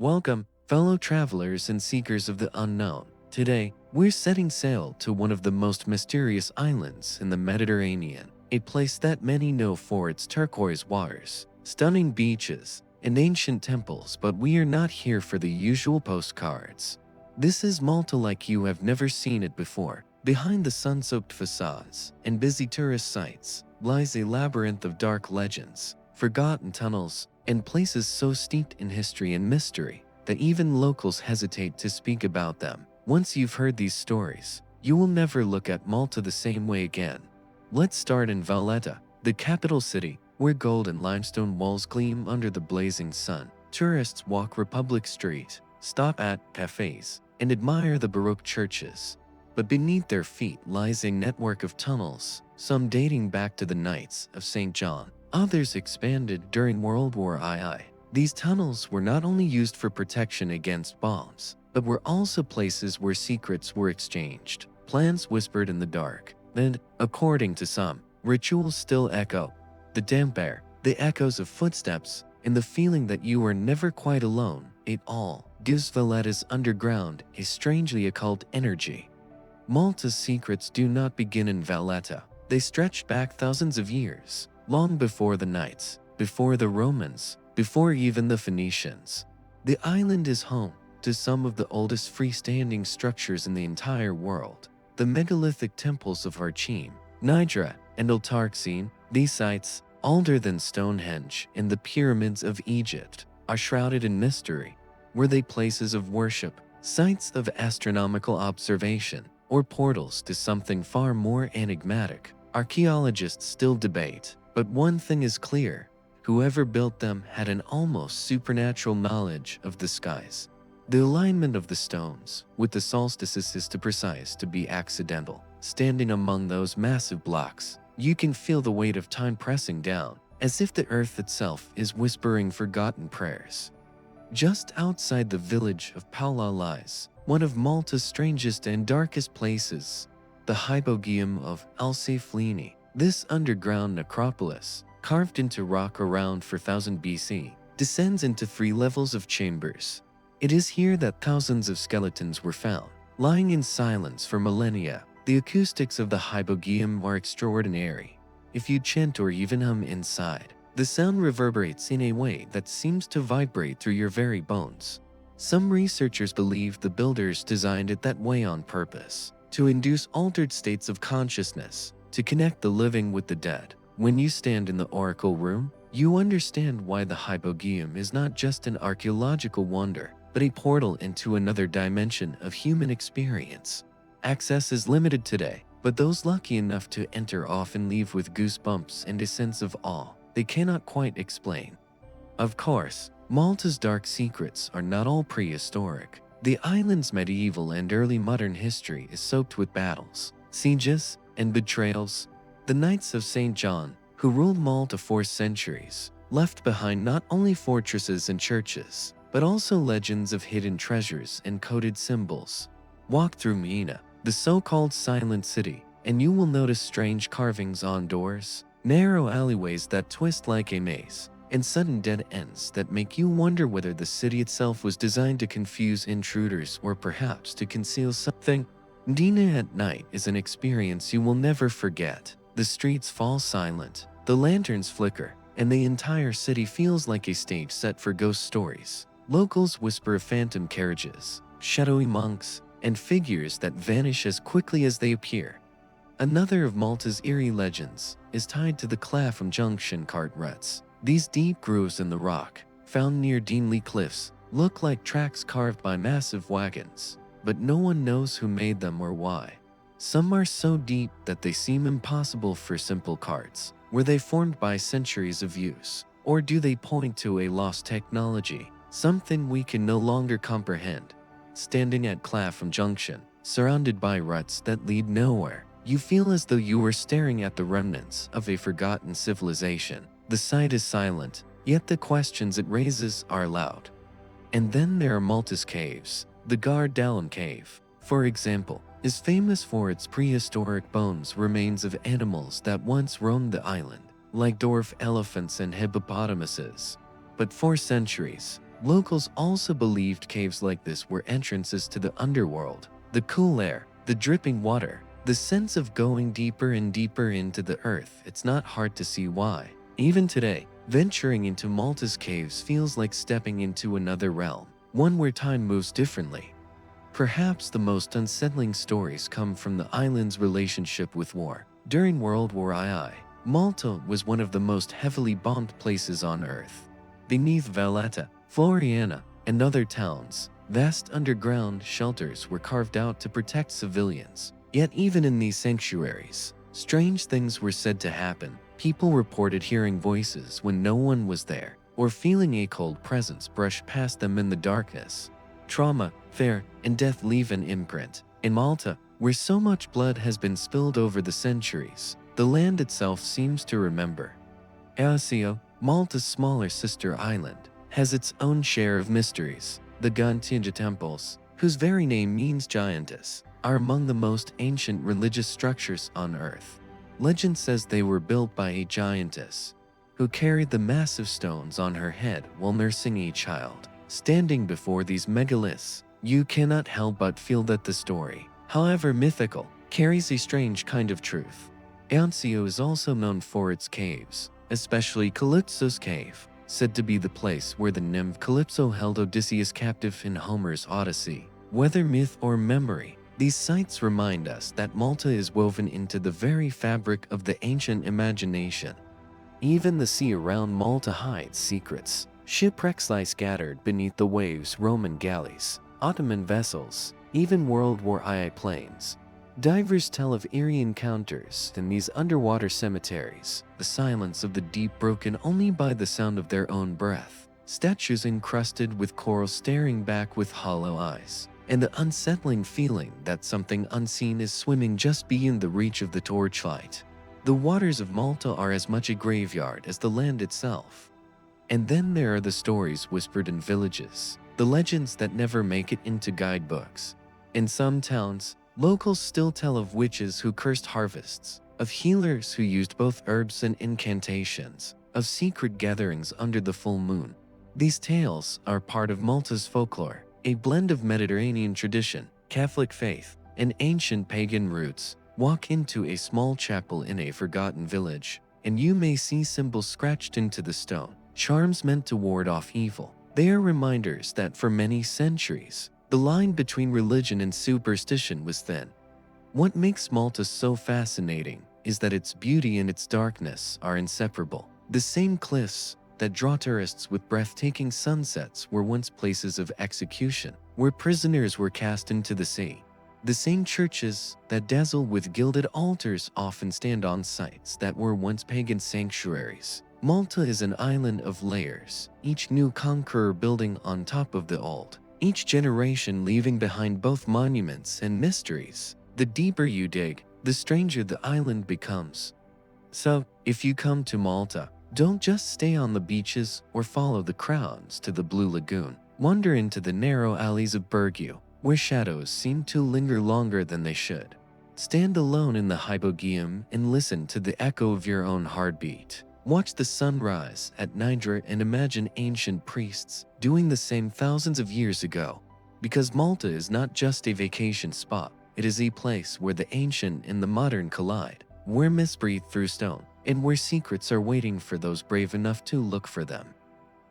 Welcome, fellow travelers and seekers of the unknown. Today, we're setting sail to one of the most mysterious islands in the Mediterranean, a place that many know for its turquoise waters, stunning beaches, and ancient temples, but we are not here for the usual postcards. This is Malta like you have never seen it before. Behind the sun-soaked facades and busy tourist sites lies a labyrinth of dark legends, forgotten tunnels, and places so steeped in history and mystery that even locals hesitate to speak about them. Once you've heard these stories, you will never look at Malta the same way again. Let's start in Valletta, the capital city, where golden limestone walls gleam under the blazing sun. Tourists walk Republic Street, stop at cafes, and admire the Baroque churches. But beneath their feet lies a network of tunnels, some dating back to the Knights of St. John. Others expanded during World War II. These tunnels were not only used for protection against bombs, but were also places where secrets were exchanged, plans whispered in the dark, and, according to some, rituals still echo. The damp air, the echoes of footsteps, and the feeling that you are never quite alone, it all gives Valletta's underground a strangely occult energy. Malta's secrets do not begin in Valletta. They stretch back thousands of years, long before the Knights, before the Romans, before even the Phoenicians. The island is home to some of the oldest freestanding structures in the entire world. The megalithic temples of Archim, Nidra, and Ultarxene, these sites, older than Stonehenge and the pyramids of Egypt, are shrouded in mystery. Were they places of worship, sites of astronomical observation, or portals to something far more enigmatic? Archaeologists still debate, but one thing is clear: whoever built them had an almost supernatural knowledge of the skies. The alignment of the stones, with the solstices is too precise to be accidental. Standing among those massive blocks, you can feel the weight of time pressing down, as if the earth itself is whispering forgotten prayers. Just outside the village of Paula lies one of Malta's strangest and darkest places, the hypogeum of Alseflini. This underground necropolis, carved into rock around 4000 BC, descends into 3 levels of chambers. It is here that thousands of skeletons were found, lying in silence for millennia. The acoustics of the hypogeum are extraordinary. If you chant or even hum inside, the sound reverberates in a way that seems to vibrate through your very bones. Some researchers believe the builders designed it that way on purpose, to induce altered states of consciousness, to connect the living with the dead. When you stand in the oracle room, you understand why the hypogeum is not just an archaeological wonder, but a portal into another dimension of human experience. Access is limited today, but those lucky enough to enter often leave with goosebumps and a sense of awe they cannot quite explain. Of course, Malta's dark secrets are not all prehistoric. The island's medieval and early modern history is soaked with battles, sieges, and betrayals. The Knights of St. John, who ruled Malta for centuries, left behind not only fortresses and churches, but also legends of hidden treasures and coded symbols. Walk through Mina, the so-called Silent City, and you will notice strange carvings on doors, narrow alleyways that twist like a maze, and sudden dead ends that make you wonder whether the city itself was designed to confuse intruders or perhaps to conceal something. Dinner at night is an experience you will never forget. The streets fall silent, the lanterns flicker, and the entire city feels like a stage set for ghost stories. Locals whisper of phantom carriages, shadowy monks, and figures that vanish as quickly as they appear. Another of Malta's eerie legends is tied to the Clapham Junction cart ruts. These deep grooves in the rock, found near Deanley Cliffs, look like tracks carved by massive wagons, but no one knows who made them or why. Some are so deep that they seem impossible for simple carts. Were they formed by centuries of use? Or do they point to a lost technology, something we can no longer comprehend? Standing at Clapham Junction, surrounded by ruts that lead nowhere, you feel as though you were staring at the remnants of a forgotten civilization. The sight is silent, yet the questions it raises are loud. And then there are Malta's caves. The Gardalum Cave, for example, is famous for its prehistoric bones remains of animals that once roamed the island, like dwarf elephants and hippopotamuses. But for centuries, Locals also believed caves like this were entrances to the underworld. The cool air, the dripping water, the sense of going deeper and deeper into the earth. It's not hard to see why. Even today, venturing into Malta's caves feels like stepping into another realm, one where time moves differently. Perhaps the most unsettling stories come from the island's relationship with war. During World War II, Malta was one of the most heavily bombed places on Earth. Beneath Valletta, Floriana, and other towns, vast underground shelters were carved out to protect civilians. Yet even in these sanctuaries, strange things were said to happen. People reported hearing voices when no one was there, or feeling a cold presence brush past them in the darkness. Trauma, fear, and death leave an imprint. In Malta, where so much blood has been spilled over the centuries, the land itself seems to remember. Euseo, Malta's smaller sister island, has its own share of mysteries. The Guntinja temples, whose very name means giantess, are among the most ancient religious structures on Earth. Legend says they were built by a giantess, who carried the massive stones on her head while nursing a child. Standing before these megaliths, you cannot help but feel that the story, however mythical, carries a strange kind of truth. Euseo is also known for its caves, especially Calypso's cave, said to be the place where the nymph Calypso held Odysseus captive in Homer's Odyssey. Whether myth or memory, these sites remind us that Malta is woven into the very fabric of the ancient imagination. Even the sea around Malta hides secrets. Shipwrecks lie scattered beneath the waves, Roman galleys, Ottoman vessels, even World War II planes. Divers tell of eerie encounters in these underwater cemeteries, the silence of the deep broken only by the sound of their own breath, statues encrusted with coral staring back with hollow eyes, and the unsettling feeling that something unseen is swimming just beyond the reach of the torchlight. The waters of Malta are as much a graveyard as the land itself. And then there are the stories whispered in villages, the legends that never make it into guidebooks. In some towns, locals still tell of witches who cursed harvests, of healers who used both herbs and incantations, of secret gatherings under the full moon. These tales are part of Malta's folklore, a blend of Mediterranean tradition, Catholic faith, and ancient pagan roots. Walk into a small chapel in a forgotten village, and you may see symbols scratched into the stone, charms meant to ward off evil. They are reminders that for many centuries, the line between religion and superstition was thin. What makes Malta so fascinating is that its beauty and its darkness are inseparable. The same cliffs that draw tourists with breathtaking sunsets were once places of execution, where prisoners were cast into the sea. The same churches that dazzle with gilded altars often stand on sites that were once pagan sanctuaries. Malta is an island of layers, each new conqueror building on top of the old, each generation leaving behind both monuments and mysteries. The deeper you dig, the stranger the island becomes. So, if you come to Malta, don't just stay on the beaches or follow the crowds to the Blue Lagoon. Wander into the narrow alleys of Bergio, where shadows seem to linger longer than they should. Stand alone in the hypogeum and listen to the echo of your own heartbeat. Watch the sun rise at Niagara and imagine ancient priests doing the same thousands of years ago. Because Malta is not just a vacation spot, it is a place where the ancient and the modern collide, where myths breathe through stone, and where secrets are waiting for those brave enough to look for them.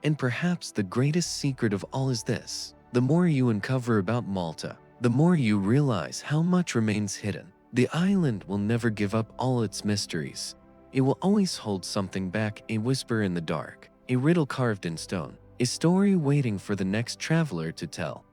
And perhaps the greatest secret of all is this: the more you uncover about Malta, the more you realize how much remains hidden. The island will never give up all its mysteries. It will always hold something back, a whisper in the dark, a riddle carved in stone, a story waiting for the next traveler to tell.